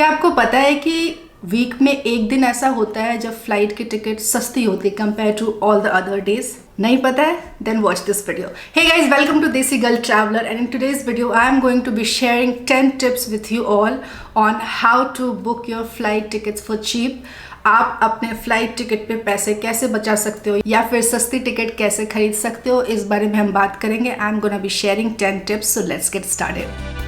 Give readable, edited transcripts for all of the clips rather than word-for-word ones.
क्या आपको पता है कि वीक में एक दिन ऐसा होता है जब फ्लाइट की टिकट सस्ती होती है compare to all the other days? नहीं पता है? Then watch this video. Hey guys, welcome to Desi Girl Traveler, and in today's video I am going to be sharing 10 tips with you all on how to book your flight tickets for cheap. आप अपने flight ticket पे पैसे कैसे बचा सकते हो या फिर सस्ती टिकट कैसे खरीद सकते हो, इस बारे में हम बात करेंगे. I am gonna be sharing 10 tips, so let's get started.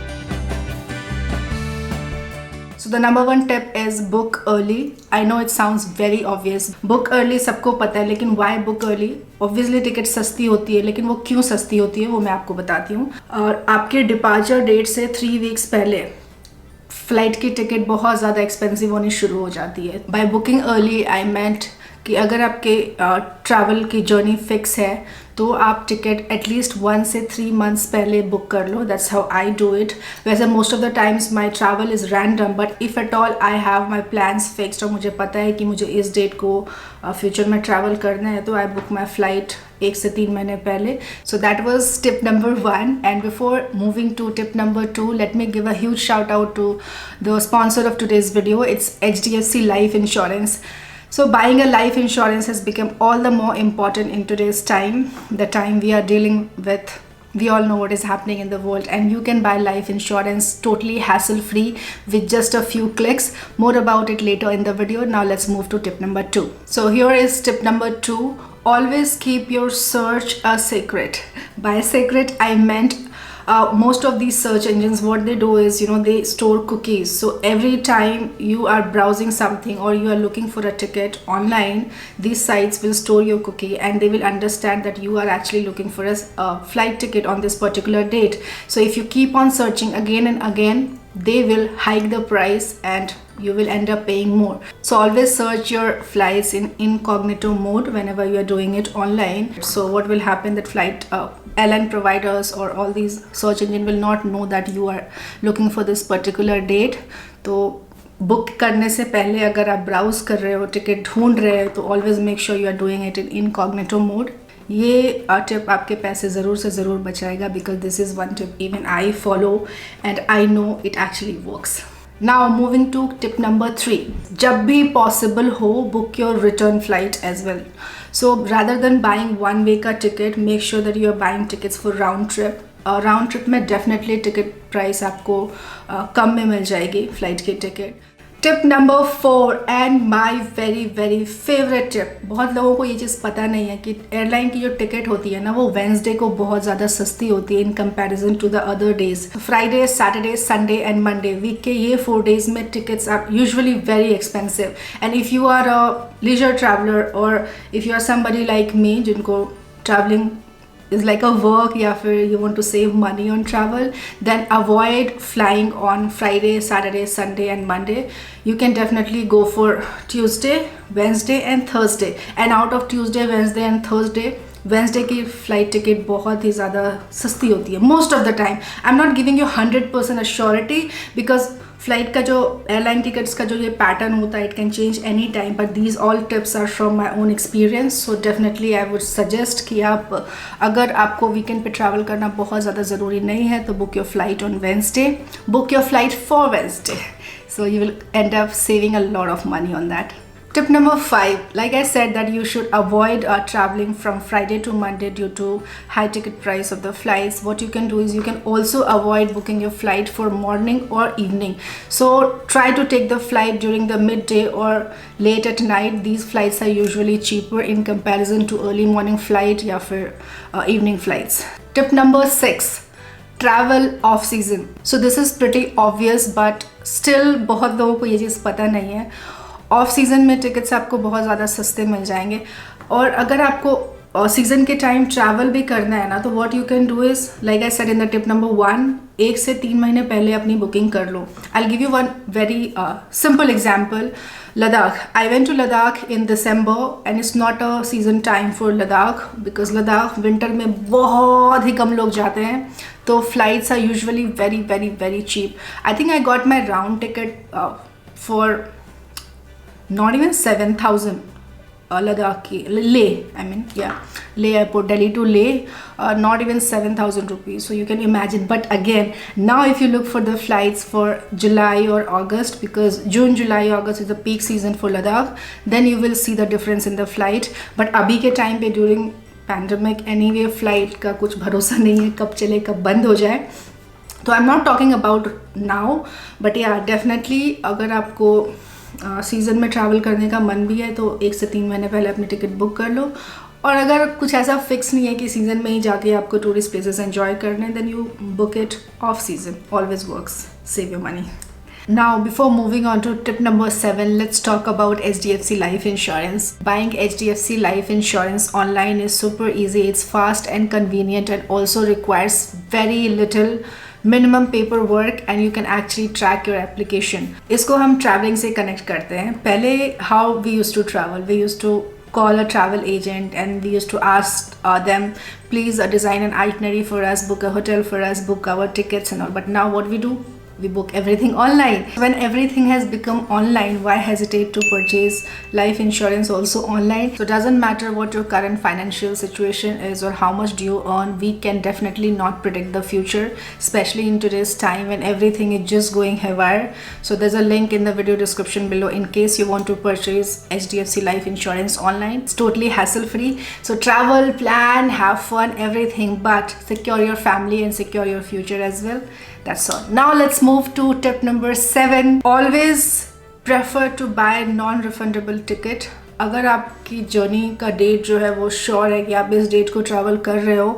So the number one tip is book early. I know it sounds very obvious. Book early सबको पता है, लेकिन why book early? Obviously ticket सस्ती होती है, लेकिन वो क्यों सस्ती होती है वो मैं आपको बताती हूँ. और आपके डिपार्चर डेट से 3 weeks पहले फ्लाइट की टिकट बहुत ज़्यादा एक्सपेंसिव होनी शुरू हो जाती है. बाय बुकिंग अर्ली आई मेंट कि अगर आपके ट्रैवल की जर्नी फिक्स है तो आप टिकट एटलीस्ट 1 से 3 months पहले बुक कर लो. That's how I do it. वैसे most of the times my travel is random, but if at all I have my plans fixed और मुझे पता है कि मुझे इस डेट को फ्यूचर में ट्रैवल करना है, तो आई बुक माई फ्लाइट 1 से 3 महीने पहले. So that was tip number 1. And before moving to tip number 2, let me give a huge shout out to the sponsor of today's video. It's HDFC Life Insurance. So buying a life insurance has become all the more important in today's time, the time we are dealing with. We all know what is happening in the world, and you can buy life insurance totally hassle free with just a few clicks. More about it later in the video. Now let's move to tip number 2. So here is tip number 2. Always keep your search a secret. By secret I meant most of these search engines, what they do is, they store cookies. So every time you are browsing something or you are looking for a ticket online, these sites will store your cookie and they will understand that you are actually looking for a flight ticket on this particular date. So if you keep on searching again and again, they will hike the price and you will end up paying more. So always search your flights in incognito mode whenever you are doing it online. So what will happen, that flight airline providers or all these search engine will not know that you are looking for this particular date. तो book करने से पहले अगर आप browse कर रहे हो, ticket ढूंढ रहे हो, तो always make sure you are doing it in incognito mode. ये टिप आपके पैसे ज़रूर से ज़रूर बचाएगा, because this is one tip even I follow and I know it actually works. Now moving to tip number 3. जब भी possible हो, book your return flight as well. So rather than buying one way का ticket, make sure that you are buying tickets for round trip. Round trip में definitely ticket price आपको कम में मिल जाएगी flight की ticket. Tip number 4 and my very very favourite tip. बहुत लोगों को ये चीज़ पता नहीं है कि एयरलाइन की जो टिकट होती है ना, वो वेंसडे को बहुत ज़्यादा सस्ती होती है in comparison to the other days. Friday, Saturday, Sunday and Monday, week के ये 4 days में tickets are usually very expensive. And if you are a leisure traveller और if you are somebody like me जिनको travelling is like a work, या फिर you want to save money on travel, then avoid flying on Friday, Saturday, Sunday and Monday. You can definitely go for Tuesday, Wednesday and Thursday. And out of Tuesday, Wednesday and Thursday, Wednesday की flight ticket बहुत ही ज़्यादा सस्ती होती है most of the time. I am not giving you 100% assurity, because flight का जो airline tickets का जो ये पैटर्न होता है, it can change any time, but these all tips are from my own experience. So definitely I would suggest कि आप, अगर आपको वीकेंड पे ट्रैवल करना बहुत ज़्यादा ज़रूरी नहीं है, तो book your flight on Wednesday, book your flight for Wednesday. So you will end up saving a lot of money on that. Tip number 5, like I said that you should avoid traveling from Friday to Monday due to high ticket price of the flights. What you can do is you can also avoid booking your flight for morning or evening. So try to take the flight during the midday or late at night. These flights are usually cheaper in comparison to early morning flight या फिर evening flights. Tip number 6, travel off season. So this is pretty obvious, but still बहुत लोगों को ये चीज़ पता नहीं है. Of season में टिकट्स आपको बहुत ज़्यादा सस्ते मिल जाएंगे, और अगर आपको सीज़न के टाइम ट्रैवल भी करना है ना, तो what you can do is, like I said in the tip number 1, 1 से 3 महीने पहले अपनी बुकिंग कर लो. I give you one very simple example. Ladakh. I went to Ladakh in December and it's not a season time for Ladakh because Ladakh winter में बहुत ही कम लोग जाते हैं, तो flights are usually very very very cheap. I think I got my round ticket for not even 7,000 Ladakh ki Leh airport, Delhi to Leh, not even 7,000 rupees. So you can imagine. But again, now if you look for the flights for July or August, because June, July, August is the peak season for Ladakh, then you will see the difference in the flight. But abhi ke time pe during pandemic, anyway flight का कुछ भरोसा नहीं है, कब चले कब बंद हो जाए. तो I am not talking about now, but या डेफिनेटली अगर आपको सीज़न में ट्रैवल करने का मन भी है तो 1 से 3 महीने पहले अपनी टिकट बुक कर लो. और अगर कुछ ऐसा फिक्स नहीं है कि सीज़न में ही जाके आपको टूरिस्ट प्लेसेस एंजॉय करने, then you book it off season. Always works. Save your money. Now, before moving on to tip number 7, let's talk about HDFC Life Insurance. Buying HDFC Life Insurance online is super easy. It's fast and convenient and also requires very little minimum paperwork and you can actually track your application. इसको हम traveling से connect करते हैं. पहले how we used to travel, we used to call a travel agent and we used to ask them, please design an itinerary for us, book a hotel for us, book our tickets and all. But now what we do? We book everything online. When everything has become online, why hesitate to purchase life insurance also online? So it doesn't matter what your current financial situation is or how much do you earn, we can definitely not predict the future, especially in today's time when everything is just going haywire. So there's a link in the video description below in case you want to purchase HDFC Life Insurance online. It's totally hassle free. So travel, plan, have fun, everything, but secure your family and secure your future as well. That's all. Now let's move to tip number 7. Always prefer to buy non-refundable ticket. अगर आपकी journey का date जो है वो sure है कि आप इस डेट को ट्रैवल कर रहे हो,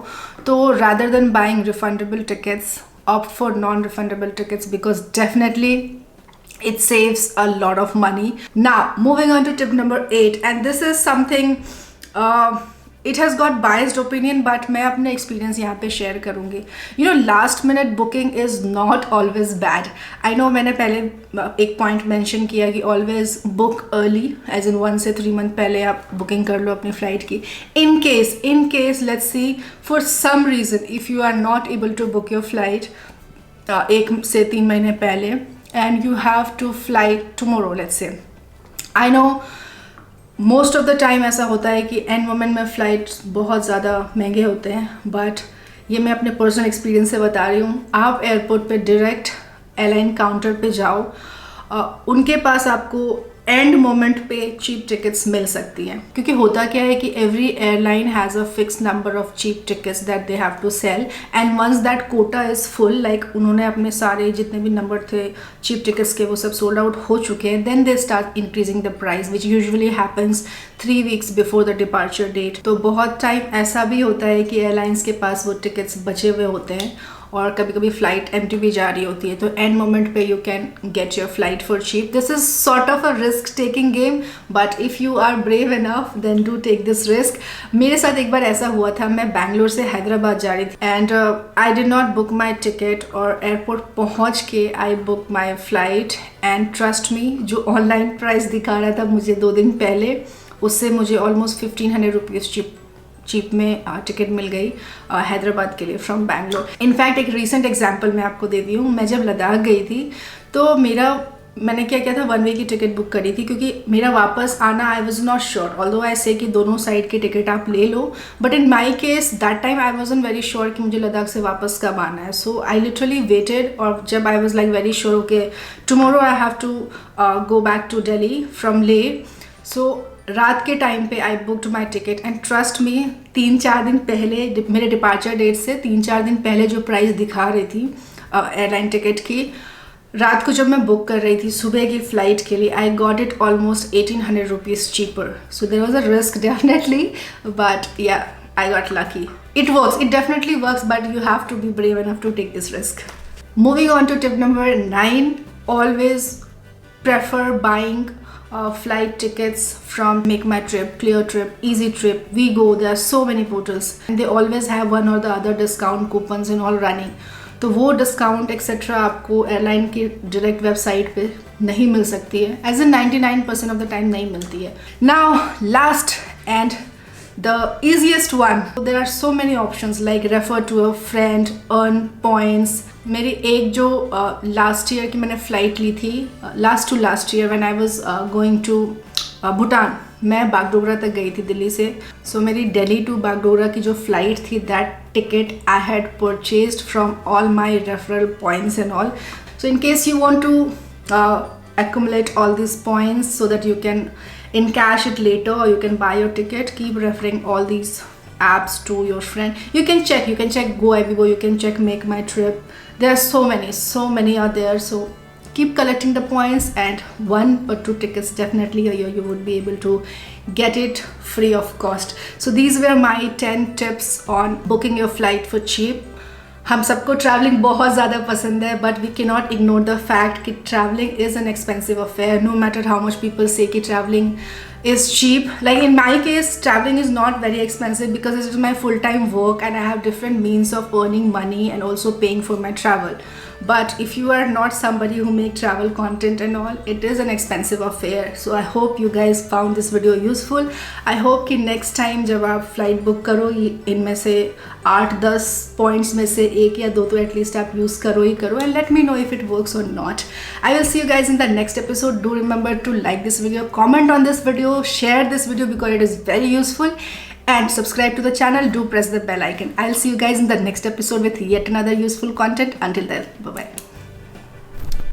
तो rather than buying refundable tickets, opt for non-refundable tickets because definitely it saves a lot of money. Now moving on to tip number 8, and this is something it has got biased opinion, but मैं अपने experience यहाँ पे share करूँगी. You know, last minute booking is not always bad. I know मैंने पहले एक point mention किया कि always book early, as in 1 से 3 month पहले आप booking कर लो अपनी flight की. In case let's see for some reason if you are not able to book your flight 1 से 3 महीने पहले and you have to fly tomorrow, let's say. I know most of the time ऐसा होता है कि end moment में flights बहुत ज़्यादा महंगे होते हैं, बट ये मैं अपने पर्सनल एक्सपीरियंस से बता रही हूँ. आप एयरपोर्ट पे डायरेक्ट एयरलाइन काउंटर पे जाओ, उनके पास आपको एंड मोमेंट पे चीप टिकट्स मिल सकती हैं. क्योंकि होता क्या है कि every airline has a fix number of cheap tickets that they have to sell, and once that quota is full, like उन्होंने अपने सारे जितने भी नंबर थे चीप टिकट्स के वो सब सोल्ड आउट हो चुके हैं, then they start increasing the price which usually happens 3 weeks before the departure date. तो बहुत टाइम ऐसा भी होता है कि एयरलाइंस के पास वो टिकट्स बचे हुए होते हैं और कभी कभी फ्लाइट एम्प्टी भी जा रही होती है, तो एंड मोमेंट पे you can get your flight for cheap. This is sort of a risk taking game, but if you are brave enough then do take this risk. मेरे साथ एक बार ऐसा हुआ था, मैं बैंगलोर से हैदराबाद जा रही थी and I did not book my ticket, और एयरपोर्ट पहुँच के I book my flight and trust मी, जो ऑनलाइन प्राइस दिखा रहा था मुझे 2 दिन पहले, उससे मुझे ऑलमोस्ट 1500 रुपीज़ चीप में टिकट मिल गई हैदराबाद के लिए फ्रॉम बैंगलोर. इनफैक्ट एक रीसेंट एग्जांपल मैं आपको देती हूँ. मैं जब लद्दाख गई थी तो मैंने क्या किया था, 1 वे की टिकट बुक करी थी, क्योंकि मेरा वापस आना I was not sure. Although I say कि दोनों साइड की टिकट आप ले लो, but in my case that time I wasn't very sure कि मुझे लद्दाख से वापस कब आना है. सो आई लिटरली वेटेड, और जब I was like very sure okay tomorrow I have to go back to Delhi from Leh, so रात के टाइम पे I booked my ticket and trust me 3-4 दिन पहले, मेरे डिपार्चर डेट से 3-4 दिन पहले जो प्राइस दिखा रही थी एयरलाइन टिकट की, रात को जब मैं बुक कर रही थी सुबह की फ़्लाइट के लिए, I got it almost 1800 rupees cheaper. So there was a risk definitely, but yeah I got lucky. It works, it definitely works, but you have to be brave enough to take this risk. Moving on to tip number 9, always prefer buying flight tickets from Make My Trip, Clear Trip, Easy Trip, WeGo. There are so many portals and they always have one or the other discount coupons and all running. तो वो discount etcetera आपको airline की direct website पे नहीं मिल सकती है, as in 99% of the time नहीं मिलती है. Now last and the easiest one, there are so many options like refer to a friend, earn points. मेरी एक जो लास्ट ईयर की मैंने फ़्लाइट ली थी, last year when I was going to Bhutan मैं बागडोगरा तक गई थी दिल्ली से. सो मेरी दिल्ली टू बागडोगरा की जो फ्लाइट थी, that ticket I had purchased from all my referral points and all. So in case you want to accumulate all these points so that you can encash it later, or you can buy your ticket, keep referring all these apps to your friend. You can check Go Everywhere, you can check Make My Trip. There are so many are there. So keep collecting the points, and 1 or 2 tickets definitely a year you would be able to get it free of cost. So these were my 10 tips on booking your flight for cheap. हम सबको travelling बहुत ज़्यादा पसंद है, but we can not ignore the fact कि travelling is an expensive affair. No matter how much people say कि ट्रैवलिंग is cheap. Like in my case, traveling is not very expensive because this is my full-time work and I have different means of earning money and also paying for my travel. But if you are not somebody who make travel content and all, it is an expensive affair. So I hope you guys found this video useful. I hope कि next time जब आप flight book करो, इनमें से 8-10 points में से 1 या 2 तो at least आप use करो ही करो, and let me know if it works or not. I will see you guys in the next episode. Do remember to like this video, comment on this video, share this video because it is very useful, and subscribe to the channel. Do press the bell icon. I'll see you guys in the next episode with yet another useful content. Until then, bye bye.